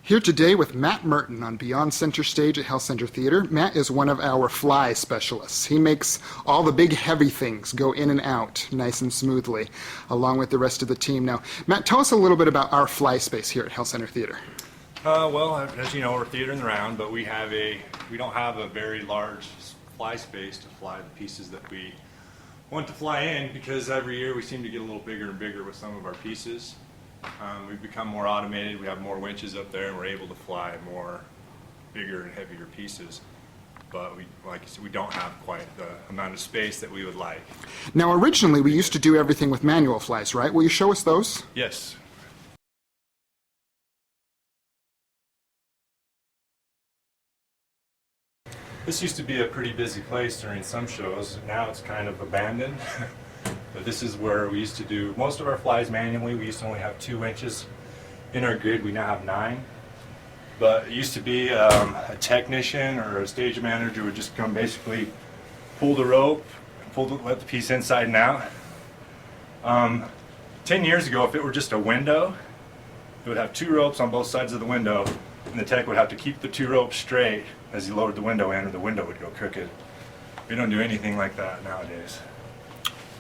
Here today with Matt Merton on Beyond Center Stage at Hale Center Theater. Matt is one of our fly specialists. He makes all the big heavy things go in and out nice and smoothly, along with the rest of the team. Now, Matt, tell us a little bit about our fly space here at Hale Center Theater. Well, as you know, we're theatering around, but we don't have a very large fly space to fly the pieces that we want to fly in, because every year we seem to get a little bigger and bigger with some of our pieces. We've become more automated. We have more winches up there, and we're able to fly more bigger and heavier pieces. But like I said, we don't have quite the amount of space that we would like. Now, originally we used to do everything with manual flies, right? Will you show us those? Yes. This used to be a pretty busy place during some shows. Now it's kind of abandoned. But this is where we used to do most of our flies manually. We used to only have 2 winches in our grid. We now have 9. But it used to be a technician or a stage manager would just come, basically pull the rope, let the piece inside and out. 10 years ago, if it were just a window, it would have 2 ropes on both sides of the window, and the tech would have to keep the 2 ropes straight as he lowered the window in, or the window would go crooked. We don't do anything like that nowadays.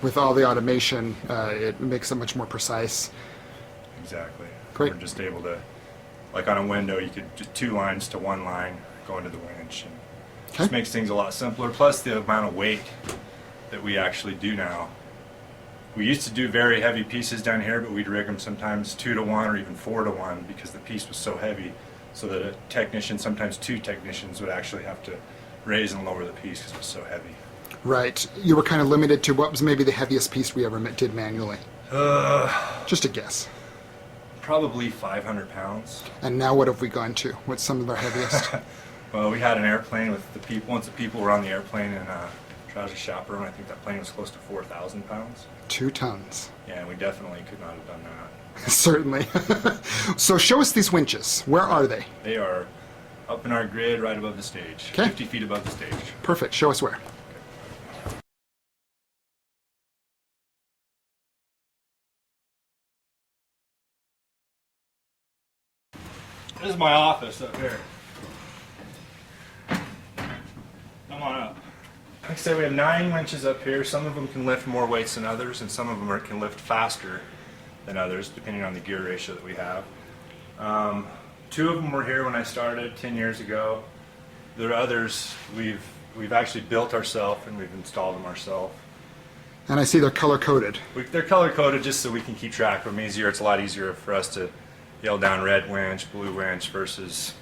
With all the automation, it makes it much more precise. Exactly. Great. We're just able to, like on a window, you could just 2 lines to 1 line go into the winch. And just makes things a lot simpler. Plus the amount of weight that we actually do now. We used to do very heavy pieces down here, but we'd rig them sometimes 2 to 1 or even 4 to 1 because the piece was so heavy. So that a technician, sometimes 2 technicians, would actually have to raise and lower the piece because it was so heavy. Right. You were kind of limited to what was maybe the heaviest piece we ever did manually? Just a guess. Probably 500 pounds. And now what have we gone to? What's some of our heaviest? Well, we had an airplane with the people. Once the people were on the airplane in Trouser Chaperone, I think that plane was close to 4,000 pounds. 2 tons. Yeah, we definitely could not have done that. Certainly. So show us these winches. Where are they? They are up in our grid right above the stage. 50 feet above the stage. Perfect. Show us where. This is my office up here. Come on up. Like I said, we have 9 winches up here. Some of them can lift more weights than others, and some of them can lift faster than others, depending on the gear ratio that we have. 2 of them were here when I started 10 years ago. There are others we've actually built ourselves, and we've installed them ourselves. And I see they're color-coded. They're color-coded just so we can keep track of them easier. It's a lot easier for us to yell down red winch, blue winch versus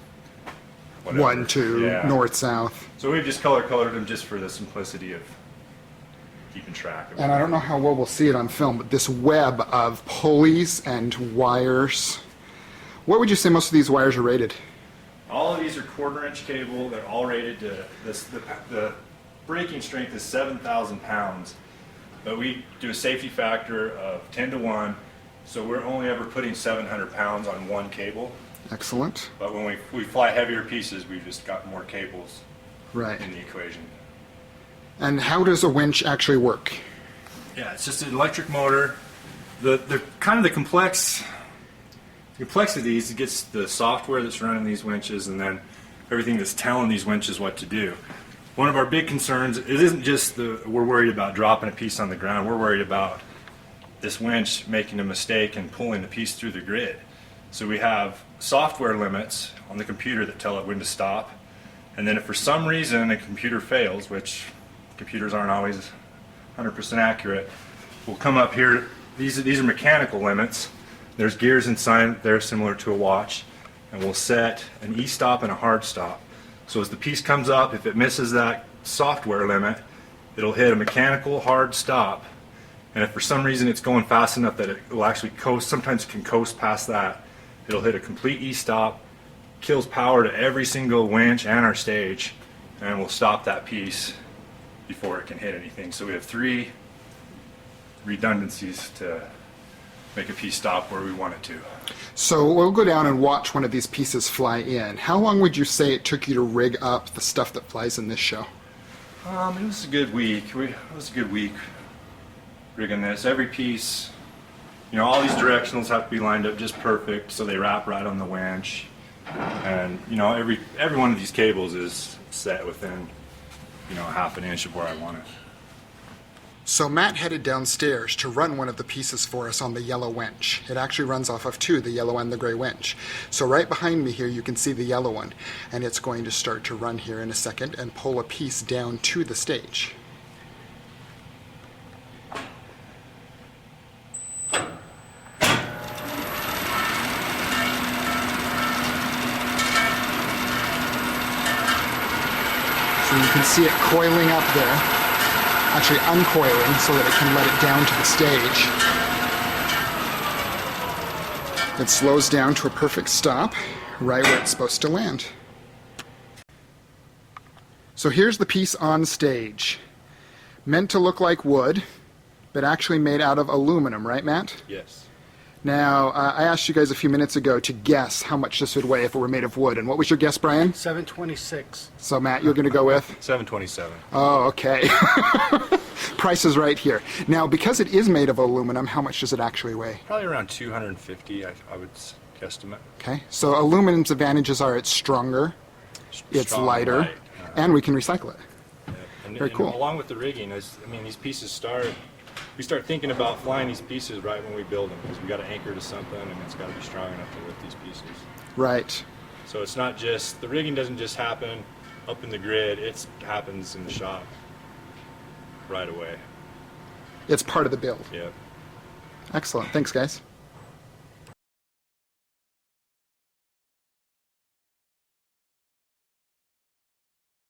whatever. 1, 2, north, south. So we've just color-coded them just for the simplicity of keeping track of them. And I don't know how well we'll see it on film, but this web of pulleys and wires. What would you say most of these wires are rated? All of these are 1/4-inch cable. They're all rated to the breaking strength is 7,000 pounds, but we do a safety factor of 10 to 1. So we're only ever putting 700 pounds on 1 cable. Excellent. But when we fly heavier pieces, we've just got more cables in the equation. And how does a winch actually work? Yeah, it's just an electric motor. The kind of the complexity is it gets the software that's running these winches, and then everything that's telling these winches what to do. One of our big concerns, it isn't just we're worried about dropping a piece on the ground. We're worried about this winch making a mistake and pulling the piece through the grid. So we have software limits on the computer that tell it when to stop. And then if for some reason a computer fails, which computers aren't always 100% accurate, we'll come up here. These are mechanical limits. There's gears inside there similar to a watch. And we'll set an e-stop and a hard stop. So as the piece comes up, if it misses that software limit, it'll hit a mechanical hard stop. And if for some reason it's going fast enough that it will actually coast, sometimes it can coast past that, it'll hit a complete e-stop, kills power to every single winch and our stage, and we'll stop that piece before it can hit anything. So we have 3 redundancies to make a piece stop where we want it to. So we'll go down and watch one of these pieces fly in. How long would you say it took you to rig up the stuff that flies in this show? It was a good week. It was a good week rigging this. Every piece, you know, all these directionals have to be lined up just perfect so they wrap right on the winch. And you know, every one of these cables is set within, you know, ½ inch of where I want it. So Matt headed downstairs to run one of the pieces for us on the yellow winch. It actually runs off of two, the yellow and the gray winch. So right behind me here you can see the yellow one, and it's going to start to run here in a second and pull a piece down to the stage. So you can see it coiling up there, actually uncoiling so that it can let it down to the stage. It slows down to a perfect stop, right where it's supposed to land. So here's the piece on stage. Meant to look like wood, but actually made out of aluminum, right, Matt? Yes. Now, I asked you guys a few minutes ago to guess how much this would weigh if it were made of wood, and what was your guess, Brian? 726. So Matt, you're going to go with? 727. Oh, okay. Price is right here. Now, because it is made of aluminum, how much does it actually weigh? Probably around 250, I would guesstimate. Okay, so aluminum's advantages are it's stronger, it's Strong, lighter, light, and we can recycle it. yeah. And, Very cool. Along with the rigging, these pieces we start thinking about flying these pieces right when we build them, because we got to anchor to something, and it's got to be strong enough to lift these pieces. Right. So it's not just, the rigging doesn't just happen up in the grid, it happens in the shop right away. It's part of the build. Yeah. Excellent. Thanks, guys.